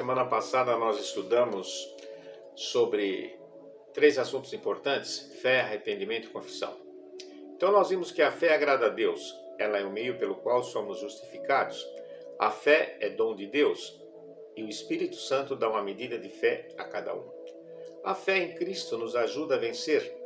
semana passada nós estudamos sobre 3 assuntos importantes: fé, arrependimento e confissão. Então nós vimos que a fé agrada a Deus, ela é o meio pelo qual somos justificados. A fé é dom de Deus e o Espírito Santo dá uma medida de fé a cada um. A fé em Cristo nos ajuda a vencer.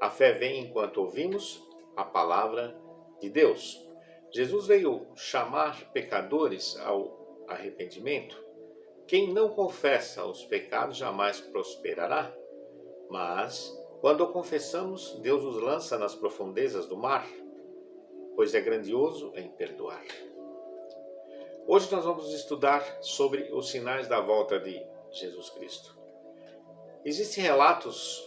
A fé vem enquanto ouvimos a palavra de Deus. Jesus veio chamar pecadores ao arrependimento. Quem não confessa os pecados jamais prosperará, mas quando o confessamos, Deus os lança nas profundezas do mar, pois é grandioso em perdoar. Hoje nós vamos estudar sobre os sinais da volta de Jesus Cristo. Existem relatos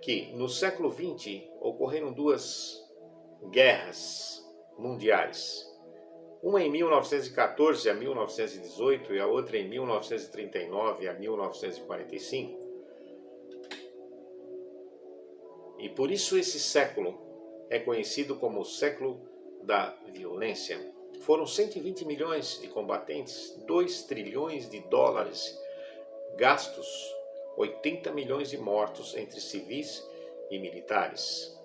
que no século XX ocorreram 2 guerras mundiais. Uma em 1914 a 1918 e a outra em 1939 a 1945. E por isso esse século é conhecido como o século da violência. Foram 120 milhões de combatentes, 2 trilhões de dólares gastos, 80 milhões de mortos entre civis e militares.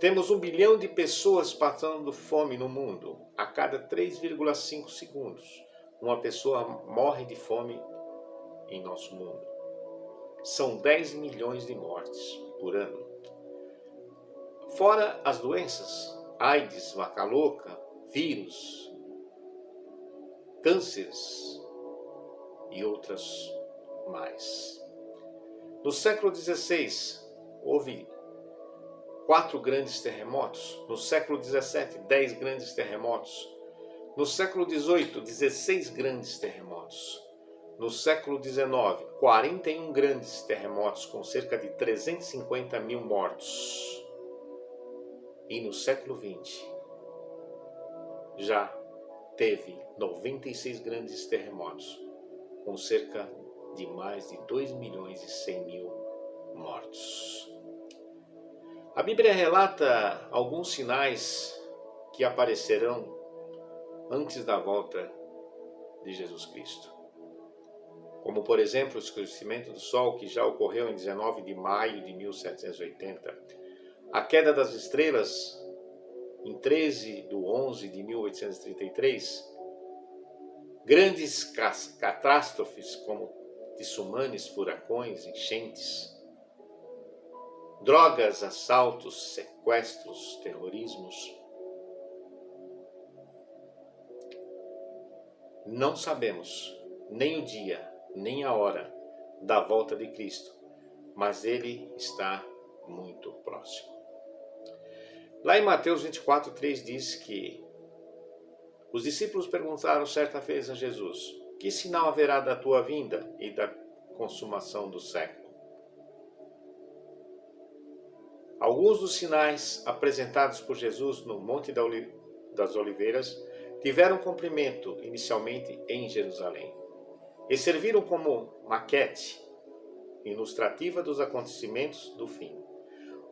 Temos 1 bilhão de pessoas passando fome no mundo. A cada 3,5 segundos, uma pessoa morre de fome em nosso mundo. São 10 milhões de mortes por ano. Fora as doenças, AIDS, vaca louca, vírus, cânceres e outras mais. No século XVI, houve 4 grandes terremotos. No século XVII, 10 grandes terremotos. No século XVIII, 16 grandes terremotos. No século XIX, 41 grandes terremotos com cerca de 350 mil mortos. E no século XX, já teve 96 grandes terremotos com cerca de mais de 2 milhões e 100 mil mortos. A Bíblia relata alguns sinais que aparecerão antes da volta de Jesus Cristo. Como, por exemplo, o escurecimento do sol, que já ocorreu em 19 de maio de 1780. A queda das estrelas, em 13 de 11 de 1833. Grandes catástrofes, como tsunamis, furacões, enchentes. Drogas, assaltos, sequestros, terrorismos. Não sabemos nem o dia, nem a hora da volta de Cristo, mas Ele está muito próximo. Lá em Mateus 24:3 diz que os discípulos perguntaram certa vez a Jesus: que sinal haverá da tua vinda e da consumação do século? Alguns dos sinais apresentados por Jesus no Monte das Oliveiras tiveram cumprimento inicialmente em Jerusalém e serviram como maquete ilustrativa dos acontecimentos do fim.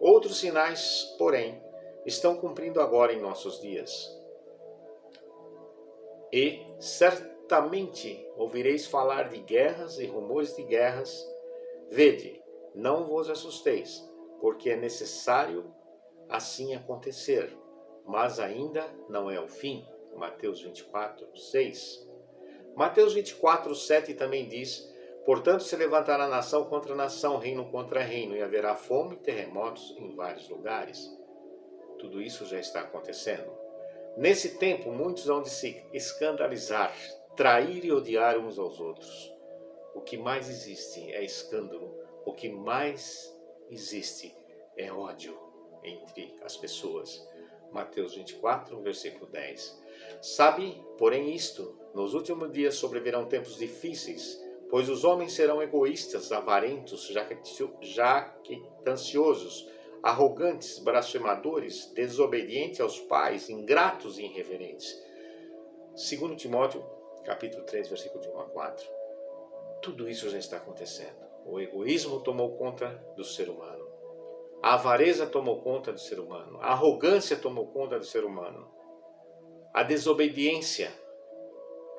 Outros sinais, porém, estão cumprindo agora em nossos dias. E certamente ouvireis falar de guerras e rumores de guerras. Vede, não vos assusteis, porque é necessário assim acontecer, mas ainda não é o fim. Mateus 24:6. Mateus 24:7 também diz: portanto se levantará nação contra nação, reino contra reino, e haverá fome e terremotos em vários lugares. Tudo isso já está acontecendo. Nesse tempo, muitos hão de se escandalizar, trair e odiar uns aos outros. O que mais existe é escândalo. O que mais existe é ódio entre as pessoas. Mateus 24, versículo 10. Sabe, porém, isto: nos últimos dias sobrevirão tempos difíceis, pois os homens serão egoístas, avarentos, jactanciosos, arrogantes, blasfemadores, desobedientes aos pais, ingratos e irreverentes. 2 Timóteo, capítulo 3, versículo de 1 a 4. Tudo isso já está acontecendo. O egoísmo tomou conta do ser humano. A avareza tomou conta do ser humano. A arrogância tomou conta do ser humano. A desobediência,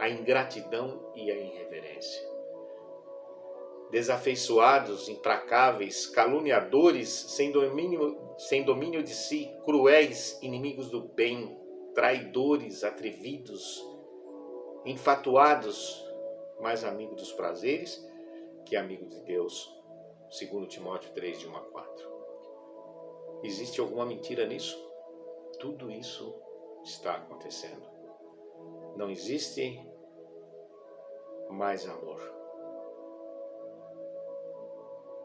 a ingratidão e a irreverência. Desafeiçoados, implacáveis, caluniadores, sem domínio de si, cruéis, inimigos do bem, traidores, atrevidos, enfatuados, mais amigo dos prazeres que amigo de Deus. 2 Timóteo 3, de 1 a 4. Existe alguma mentira nisso? Tudo isso está acontecendo. Não existe mais amor.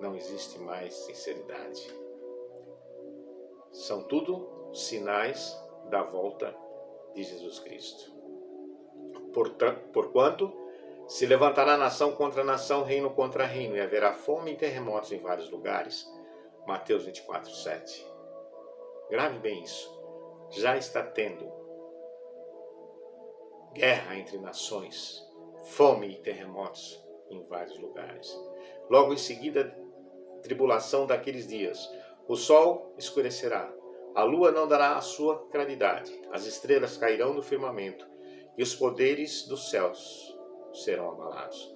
Não existe mais sinceridade. São tudo sinais da volta de Jesus Cristo. Porquanto se levantará nação contra nação, reino contra reino, e haverá fome e terremotos em vários lugares. Mateus 24, 7. Grave bem isso. Já está tendo guerra entre nações, fome e terremotos em vários lugares. Logo em seguida, tribulação daqueles dias. O sol escurecerá, a lua não dará a sua claridade, as estrelas cairão do firmamento e os poderes dos céus serão abalados.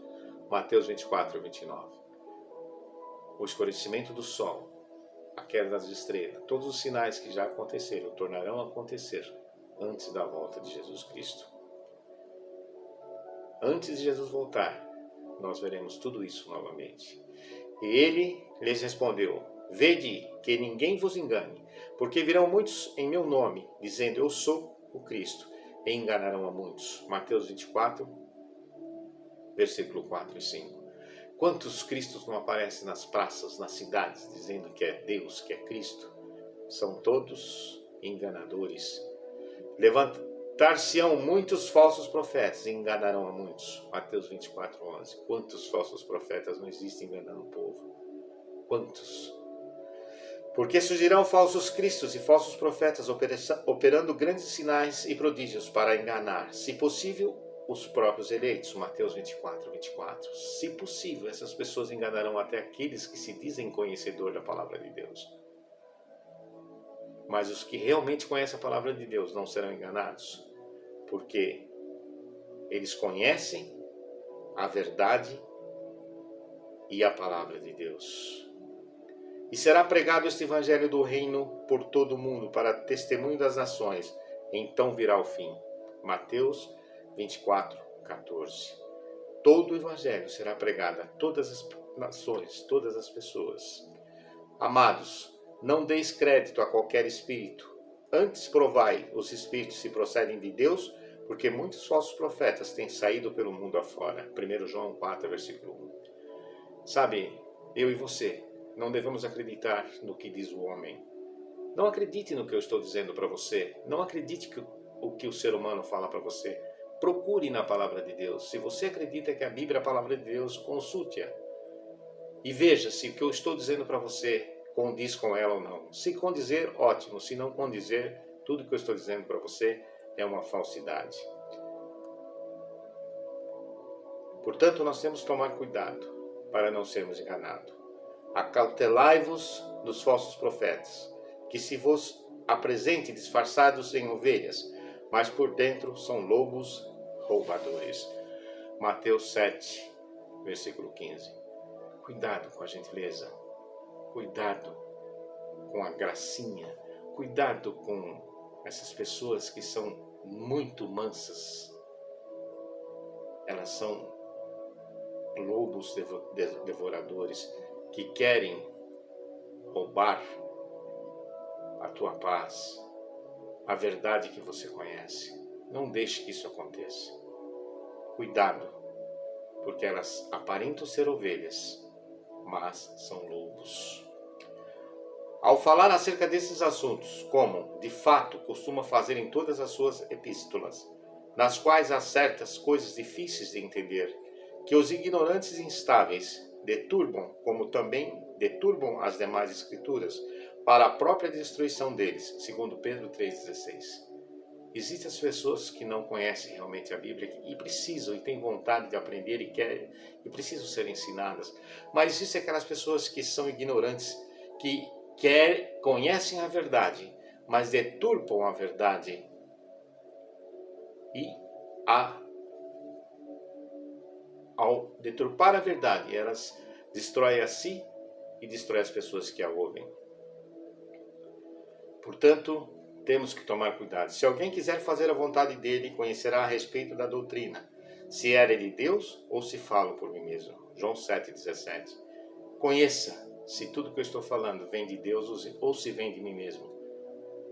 Mateus 24, 29. O escurecimento do sol, a queda das estrelas, todos os sinais que já aconteceram tornarão a acontecer antes da volta de Jesus Cristo. Antes de Jesus voltar, nós veremos tudo isso novamente. E ele lhes respondeu: Vede que ninguém vos engane, porque virão muitos em meu nome, dizendo: Eu sou o Cristo, e enganarão a muitos. Mateus 24, versículo 4 e 5. Quantos Cristos não aparecem nas praças, nas cidades, dizendo que é Deus, que é Cristo? São todos enganadores. Levantar-se-ão muitos falsos profetas e enganarão a muitos. Mateus 24, 11. Quantos falsos profetas não existem enganando o povo? Quantos? Porque surgirão falsos cristos e falsos profetas operando grandes sinais e prodígios para enganar, se possível, os próprios eleitos. Mateus 24, 24. Se possível, essas pessoas enganarão até aqueles que se dizem conhecedor da palavra de Deus. Mas os que realmente conhecem a palavra de Deus não serão enganados, porque eles conhecem a verdade e a palavra de Deus. E será pregado este evangelho do reino por todo o mundo, para testemunho das nações. Então virá o fim. Mateus 24, 14. Todo o evangelho será pregado a todas as nações, todas as pessoas. Amados, não deis crédito a qualquer espírito. Antes provai os espíritos se procedem de Deus, porque muitos falsos profetas têm saído pelo mundo afora. 1 João 4, versículo 1. Sabe, eu e você não devemos acreditar no que diz o homem. Não acredite no que eu estou dizendo para você. Não acredite o que o ser humano fala para você. Procure na palavra de Deus. Se você acredita que a Bíblia é a palavra de Deus, consulte-a. E veja se o que eu estou dizendo para você condiz com ela ou não. Se condizer, ótimo. Se não condizer, tudo que eu estou dizendo para você é uma falsidade. Portanto, nós temos que tomar cuidado para não sermos enganados. Acautelai-vos dos falsos profetas, que se vos apresentem disfarçados em ovelhas, mas por dentro são lobos roubadores. Mateus 7, versículo 15. Cuidado com a gentileza, cuidado com a gracinha, cuidado com essas pessoas que são muito mansas. Elas são lobos devoradores que querem roubar a tua paz, a verdade que você conhece. Não deixe que isso aconteça. Cuidado, porque elas aparentam ser ovelhas, mas são lobos. Ao falar acerca desses assuntos, como, de fato, costuma fazer em todas as suas epístolas, nas quais há certas coisas difíceis de entender, que os ignorantes e instáveis deturbam, como também deturbam as demais escrituras, para a própria destruição deles, segundo Pedro 3,16. Existem as pessoas que não conhecem realmente a Bíblia e precisam e têm vontade de aprender e querem e precisam ser ensinadas. Mas existem aquelas pessoas que são ignorantes, que conhecem a verdade, mas deturpam a verdade e a ao deturpar a verdade, elas destroem a si e destroem as pessoas que a ouvem. Portanto, temos que tomar cuidado. Se alguém quiser fazer a vontade dele, conhecerá a respeito da doutrina, se era de Deus ou se falo por mim mesmo. João 7,17. Conheça se tudo que eu estou falando vem de Deus ou se vem de mim mesmo.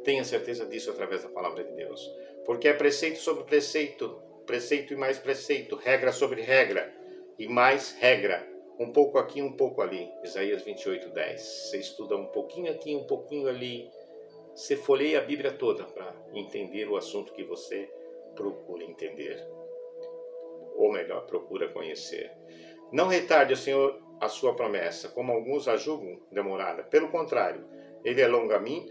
Tenha certeza disso através da palavra de Deus. Porque é preceito sobre preceito, preceito e mais preceito, regra sobre regra e mais regra. Um pouco aqui, um pouco ali. Isaías 28:10. Você estuda um pouquinho aqui, um pouquinho ali. Você folheia a Bíblia toda para entender o assunto que você procura entender. Ou melhor, procura conhecer. Não retarde o Senhor a sua promessa, como alguns a julgam demorada. Pelo contrário, ele é longanimo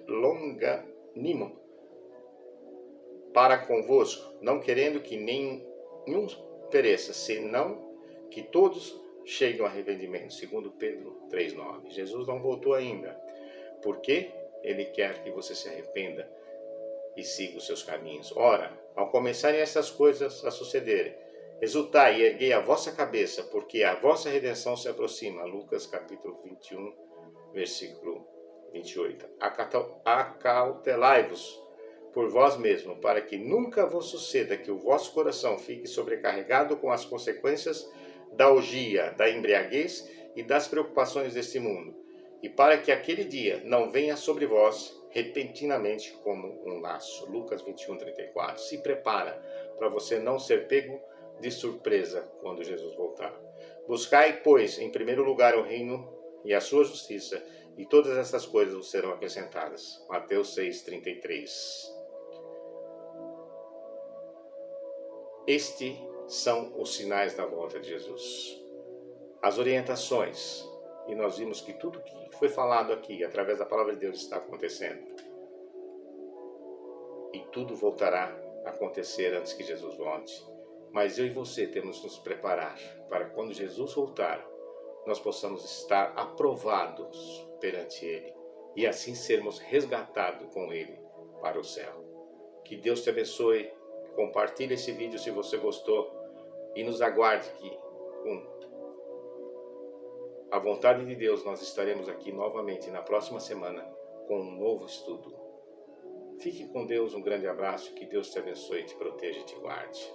para convosco, não querendo que nenhum pereça, senão que todos cheguem ao arrependimento. Segundo Pedro 3,9. Jesus não voltou ainda. Por quê? Ele quer que você se arrependa e siga os seus caminhos. Ora, ao começarem essas coisas a sucederem, exultai e erguei a vossa cabeça, porque a vossa redenção se aproxima. Lucas capítulo 21, versículo 28. Acautelai-vos por vós mesmos, para que nunca vos suceda que o vosso coração fique sobrecarregado com as consequências da orgia, da embriaguez e das preocupações deste mundo, e para que aquele dia não venha sobre vós repentinamente como um laço. Lucas 21:34. Se prepara para você não ser pego de surpresa quando Jesus voltar. Buscai, pois, em primeiro lugar o reino e a sua justiça, e todas essas coisas vos serão acrescentadas. Mateus 6:33. Estes são os sinais da volta de Jesus. As orientações. E nós vimos que tudo que foi falado aqui, através da palavra de Deus, está acontecendo. E tudo voltará a acontecer antes que Jesus volte. Mas eu e você temos que nos preparar para quando Jesus voltar, nós possamos estar aprovados perante Ele. E assim sermos resgatados com Ele para o céu. Que Deus te abençoe. Compartilhe esse vídeo se você gostou. E nos aguarde que com a vontade de Deus, nós estaremos aqui novamente na próxima semana com um novo estudo. Fique com Deus, um grande abraço, que Deus te abençoe, te proteja e te guarde.